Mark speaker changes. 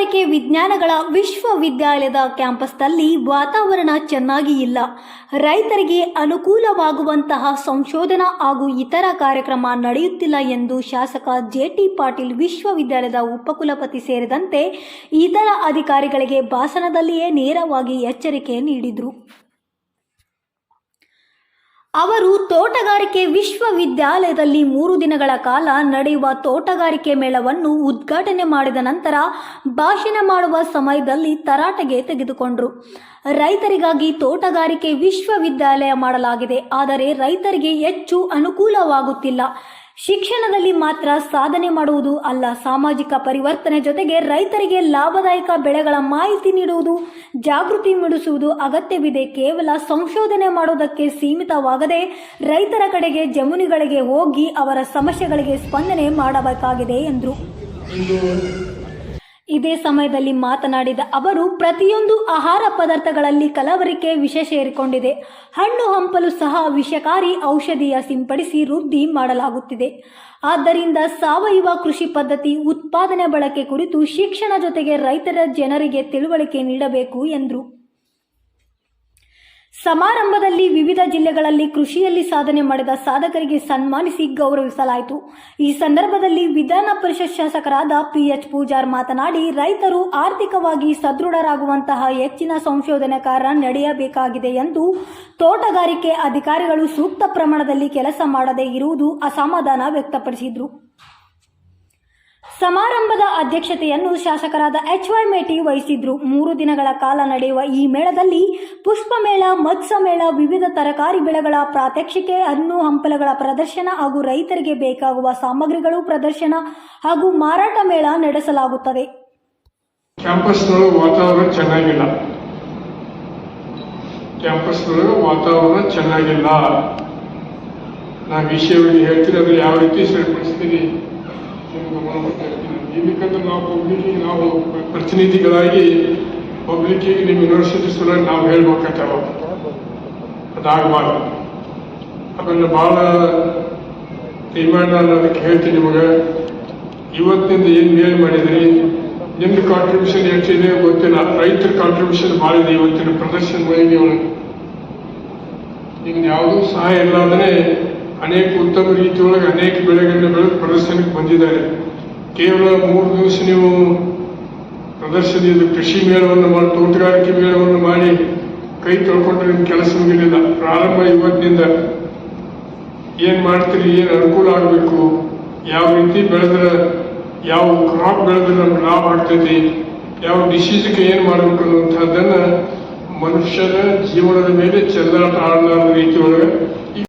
Speaker 1: ತೋಟಗಾರಿಕೆ ವಿಜ್ಞಾನಗಳ ವಿಶ್ವವಿದ್ಯಾಲಯದ ಕ್ಯಾಂಪಸ್ನಲ್ಲಿ ವಾತಾವರಣ ಚೆನ್ನಾಗಿ ಇಲ್ಲ. ರೈತರಿಗೆ ಅನುಕೂಲವಾಗುವಂತಹ ಸಂಶೋಧನಾ ಹಾಗೂ ಇತರ ಕಾರ್ಯಕ್ರಮ ನಡೆಯುತ್ತಿಲ್ಲ ಎಂದು ಶಾಸಕ ಜೆ.ಟಿ. ಪಾಟೀಲ್ ವಿಶ್ವವಿದ್ಯಾಲಯದ ಉಪಕುಲಪತಿ ಸೇರಿದಂತೆ ಇತರ ಅಧಿಕಾರಿಗಳಿಗೆ ಭಾಷಣದಲ್ಲಿಯೇ ನೇರವಾಗಿ ಎಚ್ಚರಿಕೆ ನೀಡಿದರು. ಅವರು ತೋಟಗಾರಿಕೆ ವಿಶ್ವವಿದ್ಯಾಲಯದಲ್ಲಿ 3 ದಿನಗಳ ಕಾಲ ನಡೆಯುವ ತೋಟಗಾರಿಕೆ ಮೇಳವನ್ನು ಉದ್ಘಾಟನೆ ಮಾಡಿದ ನಂತರ ಭಾಷಣ ಮಾಡುವ ಸಮಯದಲ್ಲಿ ತರಾಟೆಗೆ ತೆಗೆದುಕೊಂಡರು. ರೈತರಿಗಾಗಿ ತೋಟಗಾರಿಕೆ ವಿಶ್ವವಿದ್ಯಾಲಯ ಮಾಡಲಾಗಿದೆ, ಆದರೆ ರೈತರಿಗೆ ಹೆಚ್ಚು ಅನುಕೂಲವಾಗುತ್ತಿಲ್ಲ. ಶಿಕ್ಷಣದಲ್ಲಿ ಮಾತ್ರ ಸಾಧನೆ ಮಾಡುವುದು ಅಲ್ಲ, ಸಾಮಾಜಿಕ ಪರಿವರ್ತನೆ ಜೊತೆಗೆ ರೈತರಿಗೆ ಲಾಭದಾಯಕ ಬೆಳೆಗಳ ಮಾಹಿತಿ ನೀಡುವುದು, ಜಾಗೃತಿ ಮೂಡಿಸುವುದು ಅಗತ್ಯವಿದೆ. ಕೇವಲ ಸಂಶೋಧನೆ ಮಾಡುವುದಕ್ಕೆ ಸೀಮಿತವಾಗದೆ ರೈತರ ಕಡೆಗೆ ಜಮೀನುಗಳಿಗೆ ಹೋಗಿ ಅವರ ಸಮಸ್ಯೆಗಳಿಗೆ ಸ್ಪಂದನೆ ಮಾಡಬೇಕಾಗಿದೆ ಎಂದರು. ಇದೇ ಸಮಯದಲ್ಲಿ ಮಾತನಾಡಿದ ಅವರು, ಪ್ರತಿಯೊಂದು ಆಹಾರ ಪದಾರ್ಥಗಳಲ್ಲಿ ಕಲಬೆರಕೆ ವಿಷ ಸೇರಿಕೊಂಡಿದೆ. ಹಣ್ಣು ಹಂಪಲು ಸಹ ವಿಷಕಾರಿ ಔಷಧಿಯ ಸಿಂಪಡಿಸಿ ವೃದ್ಧಿ ಮಾಡಲಾಗುತ್ತಿದೆ. ಆದ್ದರಿಂದ ಸಾವಯವ ಕೃಷಿ ಪದ್ಧತಿ ಉತ್ಪಾದನೆ ಬಳಕೆ ಕುರಿತು ಶಿಕ್ಷಣ ಜೊತೆಗೆ ರೈತರ ಜನರಿಗೆ ತಿಳುವಳಿಕೆ ನೀಡಬೇಕು ಎಂದರು. ಸಮಾರಂಭದಲ್ಲಿ ವಿವಿಧ ಜಿಲ್ಲೆಗಳಲ್ಲಿ ಕೃಷಿಯಲ್ಲಿ ಸಾಧನೆ ಮಾಡಿದ ಸಾಧಕರಿಗೆ ಸನ್ಮಾನಿಸಿ ಗೌರವಿಸಲಾಯಿತು. ಈ ಸಂದರ್ಭದಲ್ಲಿ ವಿಧಾನ ಪರಿಷತ್ ಶಾಸಕರಾದ ಪಿ.ಎಚ್. ಪೂಜಾರ್ ಮಾತನಾಡಿ, ರೈತರು ಆರ್ಥಿಕವಾಗಿ ಸದೃಢರಾಗುವಂತಹ ಹೆಚ್ಚಿನ ಸಂಶೋಧನೆ ಕಾರ್ಯ ನಡೆಯಬೇಕಾಗಿದೆ ಎಂದು ತೋಟಗಾರಿಕೆ ಅಧಿಕಾರಿಗಳು ಸೂಕ್ತ ಪ್ರಮಾಣದಲ್ಲಿ ಕೆಲಸ ಮಾಡದೇ ಇರುವುದು ಅಸಮಾಧಾನ ವ್ಯಕ್ತಪಡಿಸಿದರು. ಸಮಾರಂಭದ ಅಧ್ಯಕ್ಷತೆಯನ್ನು ಶಾಸಕರಾದ ಎಚ್.ವೈ. ಮೇಟಿ ವಹಿಸಿದ್ರು. 3 ದಿನಗಳ ಕಾಲ ನಡೆಯುವ ಈ ಮೇಳದಲ್ಲಿ ಪುಷ್ಪ ಮೇಳ, ಮತ್ಸ್ಯ ಮೇಳ, ವಿವಿಧ ತರಕಾರಿ ಬೆಳೆಗಳ ಪ್ರಾತ್ಯಕ್ಷಿಕೆ, ಹಣ್ಣು ಹಂಪಲುಗಳ ಪ್ರದರ್ಶನ ಹಾಗೂ ರೈತರಿಗೆ ಬೇಕಾಗುವ ಸಾಮಗ್ರಿಗಳು ಪ್ರದರ್ಶನ ಹಾಗೂ ಮಾರಾಟ ಮೇಳ ನಡೆಸಲಾಗುತ್ತದೆ.
Speaker 2: ಕ್ಯಾಂಪಸ್ನೊಳಗೆ ವಾತಾವರಣ ಚೆನ್ನಾಗಿಲ್ಲ. ನಾನು ವಿಷಯವಾಗಿ ಹೇಳ್ತೀನಿ, ಅದು ಯಾವ ರೀತಿ ಸರಿಪಡಿಸ್ತೀನಿ. ಏನಕ್ಕಂದ್ರೆ ನಾವು ಪ್ರತಿನಿಧಿಗಳಾಗಿ ಪಬ್ಲಿಕ್ಕಿಗೆ ನಿಮ್ಮ ಯೂನಿವರ್ಸಿಟಿ ಸಲುವಾಗಿ ನಾವು ಹೇಳ್ಬೇಕಂತಾವ, ಅದಾಗಬಾರ್ದು. ಅದನ್ನು ಭಾಳ ಡಿಮ್ಯಾಂಡ್ ನಾನು ಅದಕ್ಕೆ ಹೇಳ್ತೀನಿ. ನಿಮಗೆ ಇವತ್ತಿನಿಂದ ಏನು ಮೇಲ್ ಮಾಡಿದ್ರಿ, ನಿಮ್ದು ಕಾಂಟ್ರಿಬ್ಯೂಷನ್ ಎಷ್ಟಿದೆ ಗೊತ್ತಿಲ್ಲ. ರೈತರ ಕಾಂಟ್ರಿಬ್ಯೂಷನ್ ಭಾಳ ಇದೆ ಇವತ್ತಿನ ಪ್ರದರ್ಶನ ಮಳಿಗೆ ಒಳಗೆ. ಈಗ ಯಾವುದೂ ಸಹಾಯ ಇಲ್ಲ ಅಂದರೆ ಅನೇಕ ಉತ್ತಮ ರೀತಿಯೊಳಗೆ ಅನೇಕ ಬೆಳೆಗಳನ್ನ ಬೆಳೆದು ಪ್ರದರ್ಶನಕ್ಕೆ ಬಂದಿದ್ದಾರೆ. ಕೇವಲ 3 ದಿವಸ ನೀವು ಪ್ರದರ್ಶನದ ಕೃಷಿ ಮೇಳವನ್ನು ಮಾಡಿ, ತೋಟಗಾರಿಕೆ ಮೇಳವನ್ನು ಮಾಡಿ ಕೈ ತೊಳ್ಕೊಂಡ್ರೆ ನಿಮ್ಮ ಕೆಲಸ ಮುಗಿಲಿಲ್ಲ. ಪ್ರಾರಂಭ ಇವತ್ತಿನಿಂದ ಏನು ಮಾಡ್ತೀರಿ, ಏನು ಅನುಕೂಲ ಆಗಬೇಕು, ಯಾವ ರೀತಿ ಬೆಳೆದ್ರೆ, ಯಾವ ಕ್ರಾಪ್ ಬೆಳೆದ್ರೆ ನಮ್ಗೆ ಲಾಭ ಆಗ್ತೈತಿ, ಯಾವ ಡಿಸೀಸ್ಗೆ ಏನು ಮಾಡಬೇಕು ಅನ್ನುವಂಥದ್ದನ್ನು ಮನುಷ್ಯನ ಜೀವನದ ಮೇಲೆ ಚೆಲ್ಲಾಟ ಆಡಲಾರದ ರೀತಿಯೊಳಗೆ